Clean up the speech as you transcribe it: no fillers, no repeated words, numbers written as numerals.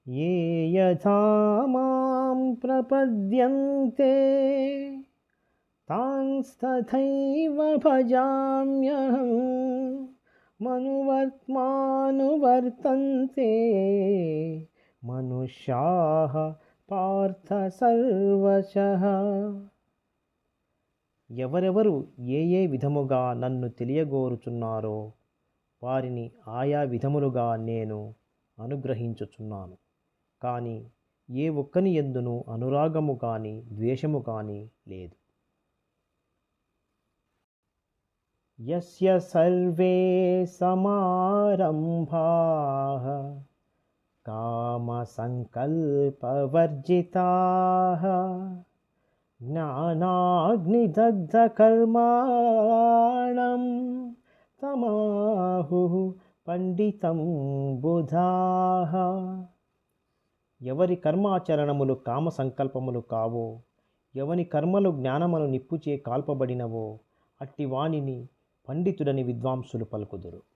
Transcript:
ये यथा मां प्रपद्यन्ते तांस्तथैव भजाम्यहं मनुवर्त्मानुवर्तन्ते मनुष्याः పార్థ సర్వశః. ఎవరెవరు ఏ ఏ విధముగా నన్ను తెలియగోరుచున్నారో వారిని ఆయా విధములుగా నేను అనుగ్రహించుచున్నాను. కానీ ఏ ఒక్కని యందును అనురాగము కానీ ద్వేషము కానీ లేదు. యస్య సర్వే సమారంభాః కామసంకల్పవర్జితాః జ్ఞానాగ్నిదగ్ధకర్మాణం తమాహుః పండితం బుధాః. ఎవరి కర్మాచరణములు కామ సంకల్పములు కావో, ఎవని కర్మలు జ్ఞానమును నిప్పుచే కాల్పబడినవో అట్టి వానిని పండితుడని విద్వాంసులు పలుకుదురు.